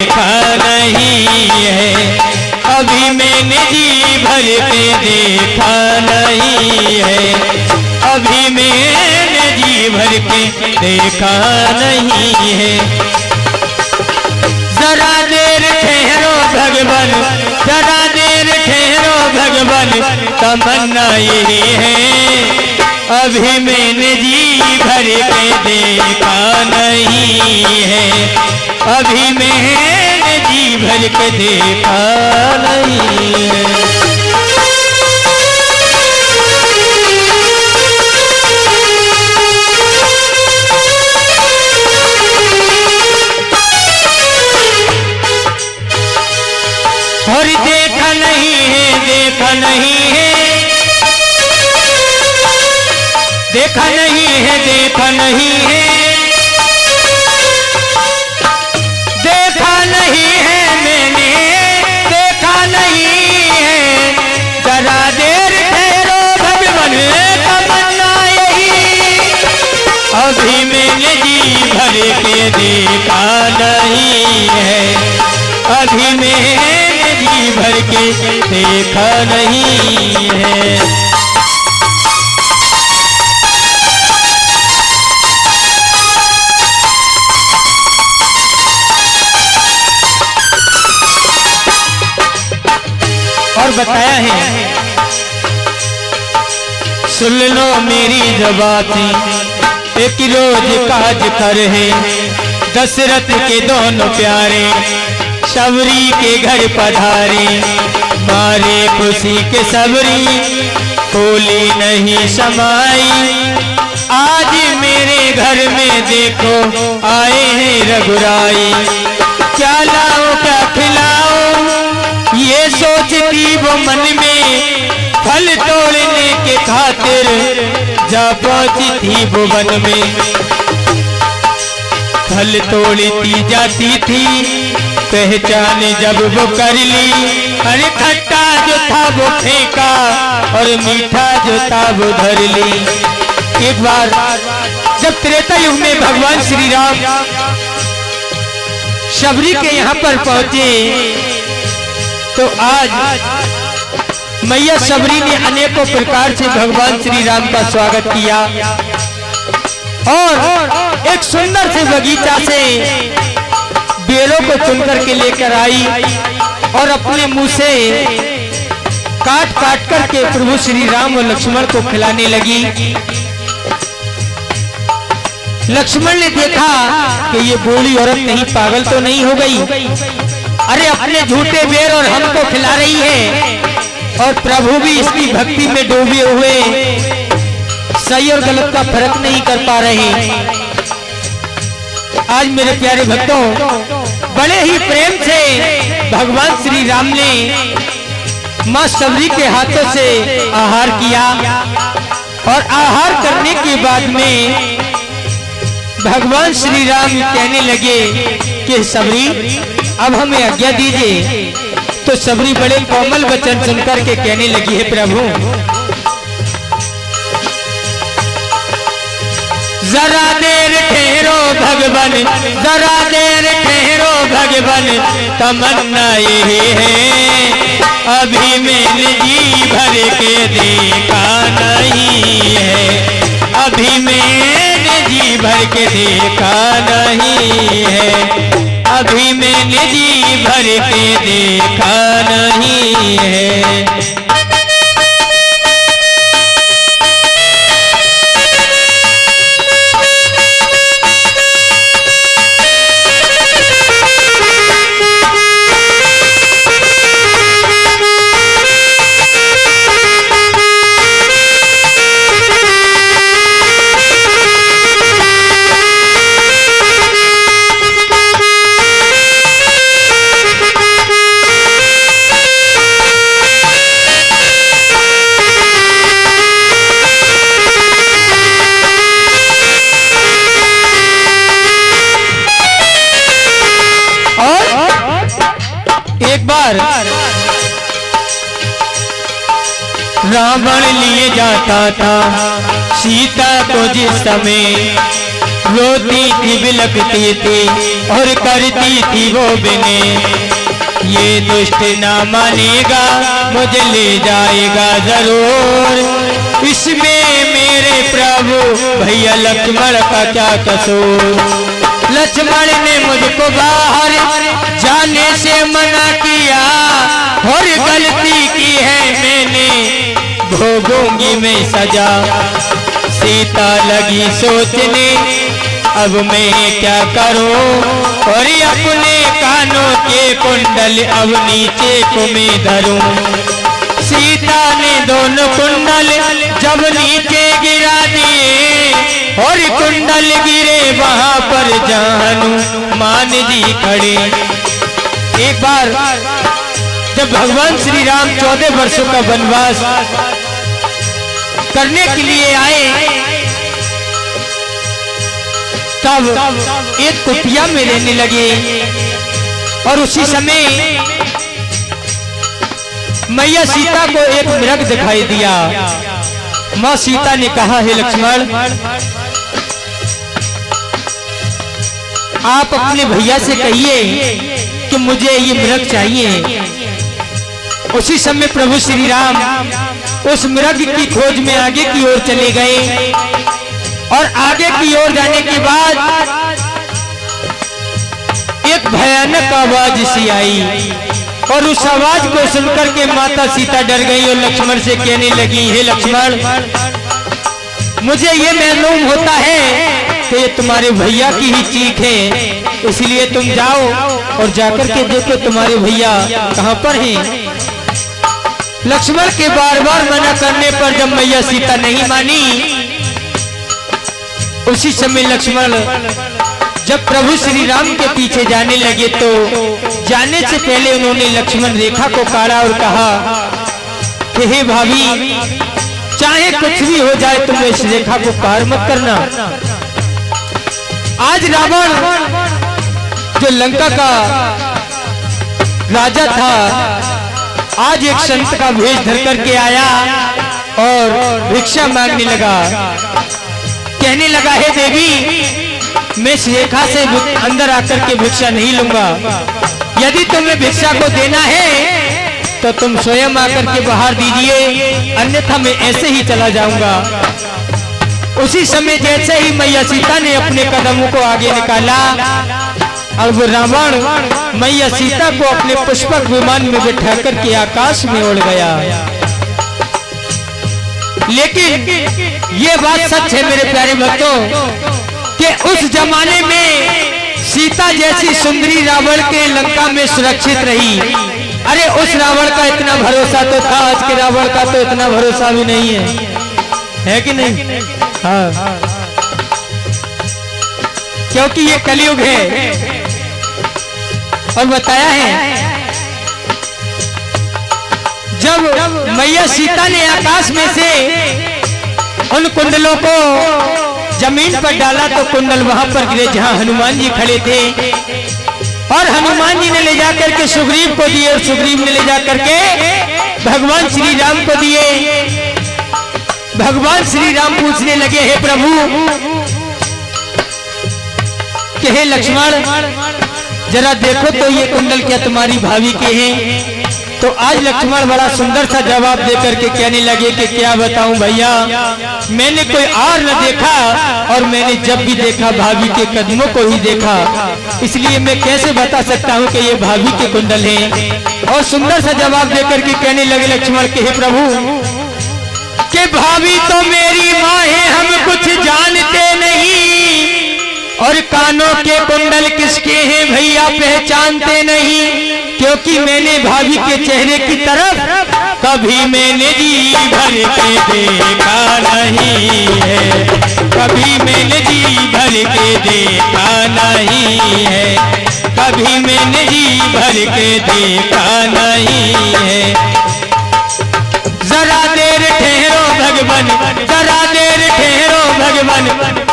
देखा नहीं है, अभी मैंने जी भर के देखा नहीं है, अभी मैंने जी भर के देखा नहीं है। जरा देर ठहरो भगवान, जरा देर ठहरो भगवान, तमन्ना यही है, अभी मैंने जी भर के देखा नहीं है, अभी मैंने जी भर के देखा नहीं है। और देखा नहीं है, देखा नहीं है, देखा नहीं है, देखा नहीं है, देखा नहीं है, मैंने देखा नहीं है, जरा देर ठहरो भगवान, तमन्ना यही, अभी मैंने जी भर के देखा नहीं है, अभी मैंने जी भर के देखा नहीं है। और बताया है, सुन लो मेरी जबाती, एक रोज काज कर है, दशरथ के दोनों प्यारे सबरी के घर पधारे, मारे खुशी के सबरी खोली नहीं समाई, आज मेरे घर में देखो आए हैं रघुराई, क्या लाओ क्या खिलाओ ये सोचती वो मन में, फल तोड़ने के खातिर जा पहुंची थी वो वन में, फल तोड़ती जाती थी पहचान जब वो कर ली, अरे खट्टा जो था वो फेंका और मीठा जो था वो धर ली। एक बार जब त्रेता युग में भगवान श्री राम शबरी के यहाँ पर पहुंचे, तो आज मैया शबरी ने अनेकों प्रकार से भगवान श्री राम का स्वागत किया और एक सुंदर से बगीचा से बेलों को चुनकर के लेकर आई और अपने मुंह से काट काट करके प्रभु श्री राम और लक्ष्मण को खिलाने लगी। लक्ष्मण ने देखा कि ये बूढ़ी औरत कहीं पागल तो नहीं हो गई, अरे अपने झूठे बेर और हमको खिला रही है और प्रभु भी इसकी भक्ति में डूबे हुए सही और गलत का फर्क नहीं कर पा रहे। आज मेरे प्यारे भक्तों, बड़े ही प्रेम से भगवान श्री राम ने मां शबरी के हाथों से आहार किया और आहार करने के बाद में भगवान श्री राम कहने लगे कि शबरी अब हमें आज्ञा दीजिए। तो शबरी बड़े कोमल वचन सुनकर के कहने लगी है, प्रभु जरा देर ठहरो भगवान, जरा देर ठहरो भगवान, तमन्ना यही है, अभी मैंने जी भर के देखा नहीं है, अभी मैंने जी भर के देखा नहीं है, अभी मैंने जी भर के देखा नहीं है। एक बार रावण लिए जाता था सीता को, जिस समय रोती थी बिलखती थी और करती थी वो बिने। ये दुष्ट ना मानेगा मुझे ले जाएगा जरूर, इसमें मेरे प्रभु भैया लक्ष्मण का क्या कसूर। लक्ष्मण ने मुझको बाहर जाने से मना किया, और गलती की है मैंने भोगूंगी मैं सजा। सीता लगी सोचने अब मैं क्या करूं, और अपने कानों के कुंडल अब नीचे को मैं धरूं। सीता ने दोनों कुंडल जब नीचे गिरा दिए, और कुंडल गिरे वहां पर हनुमान जी खड़े। एक बार जब भगवान श्री राम 14 वर्षों का वनवास करने के लिए आए, तब एक कुटिया में रहने लगे, और उसी समय मैया सीता को एक मृग दिखाई दिया। माँ सीता ने कहा, हे लक्ष्मण, आप अपने भैया से कहिए कि मुझे ये मृग चाहिए। उसी समय प्रभु श्री राम उस मृग की खोज में आगे की ओर चले गए, और आगे की ओर जाने के बाद एक भयानक आवाज सी आई, और उस आवाज को सुनकर के माता सीता डर गई और लक्ष्मण से कहने लगी, हे लक्ष्मण, मुझे ये मालूम होता है कि ये तुम्हारे भैया की ही चीख है, इसलिए तुम जाओ और जाकर के देखो तुम्हारे भैया कहाँ पर हैं। लक्ष्मण के बार बार मना करने पर जब मैया सीता नहीं मानी, उसी समय लक्ष्मण जब प्रभु श्री राम के पीछे जाने लगे, तो जाने से पहले उन्होंने लक्ष्मण रेखा को काढ़ा और कहा कि हे भाभी, चाहे कुछ भी हो जाए तुम इस रेखा को पार मत करना। आज रावण जो लंका का राजा था, आज एक संत का भेष धर करके आया और भिक्षा मांगने लगा। कहने लगा, हे देवी, मैं इस रेखा से अंदर आकर के भिक्षा नहीं लूंगा। यदि तुम्हें भिक्षा को देना है तो तुम स्वयं आकर के बाहर दीजिए, अन्यथा मैं ऐसे ही चला जाऊंगा। उसी समय जैसे ही मैया सीता ने अपने कदमों को आगे निकाला, अब रावण मैया सीता को अपने पुष्पक विमान में बिठा करके आकाश में उड़ गया। लेकिन ये बात सच है मेरे प्यारे भक्तों कि उस जमाने में सीता जैसी सुंदरी रावण के लंका में सुरक्षित रही। अरे उस रावण का इतना भरोसा तो था, आज के रावण का तो इतना भरोसा भी नहीं है कि नहीं? हाँ, क्योंकि ये कलयुग है। और बताया है जब मैया सीता ने आकाश में से उन कुंडलों को जमीन पर डाला तो कुंडल वहां पर गिरे जहां हनुमान जी खड़े थे, और हनुमान जी ने ले जाकर के सुग्रीव को दिए, और सुग्रीव ने ले जाकर के भगवान श्री राम को दिए। भगवान श्री राम पूछने लगे, हे प्रभु, कि हे लक्ष्मण, जरा देखो तो ये कुंडल क्या तुम्हारी भाभी के हैं? तो आज लक्ष्मण बड़ा सुंदर सा जवाब देकर के कहने लगे कि क्या बताऊं भैया, मैंने कोई और न देखा, और मैंने जब भी देखा भाभी के कदमों को ही देखा, इसलिए मैं कैसे बता सकता हूं कि ये भाभी के कुंडल हैं। और सुंदर सा जवाब देकर के कहने लगे लक्ष्मण के, हे प्रभु, कि भाभी तो मेरी माँ है, हम कुछ जानते नहीं, और कानों के कुंडल किसके हैं भैया पहचानते नहीं, क्योंकि मैंने भाभी के चेहरे की तरफ कभी मैंने जी भर के देखा नहीं है, कभी मैंने जी भर के देखा नहीं है, कभी मैंने जी भर के देखा नहीं है। जरा देर ठहरो भगवान, जरा देर ठहरो भगवान,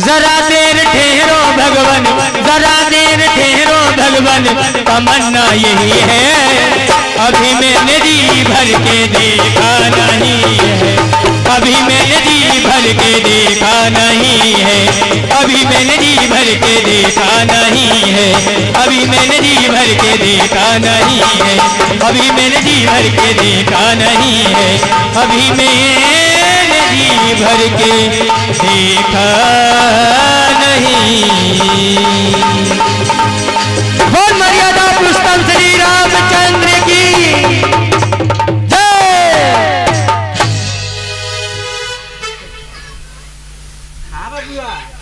जरा देर ठहरो भगवन, जरा देर ठहरो भगवन, तमन्ना यही है, अभी मैंने जी भर के देखा नहीं है, अभी मैंने जी भर के देखा नहीं है, अभी मैंने जी भर के देखा नहीं है, अभी मैंने जी भर के देखा नहीं है, अभी मैंने जी भर के देखा नहीं है, अभी मैंने जी भर के देखा नहीं। बोल मर्यादा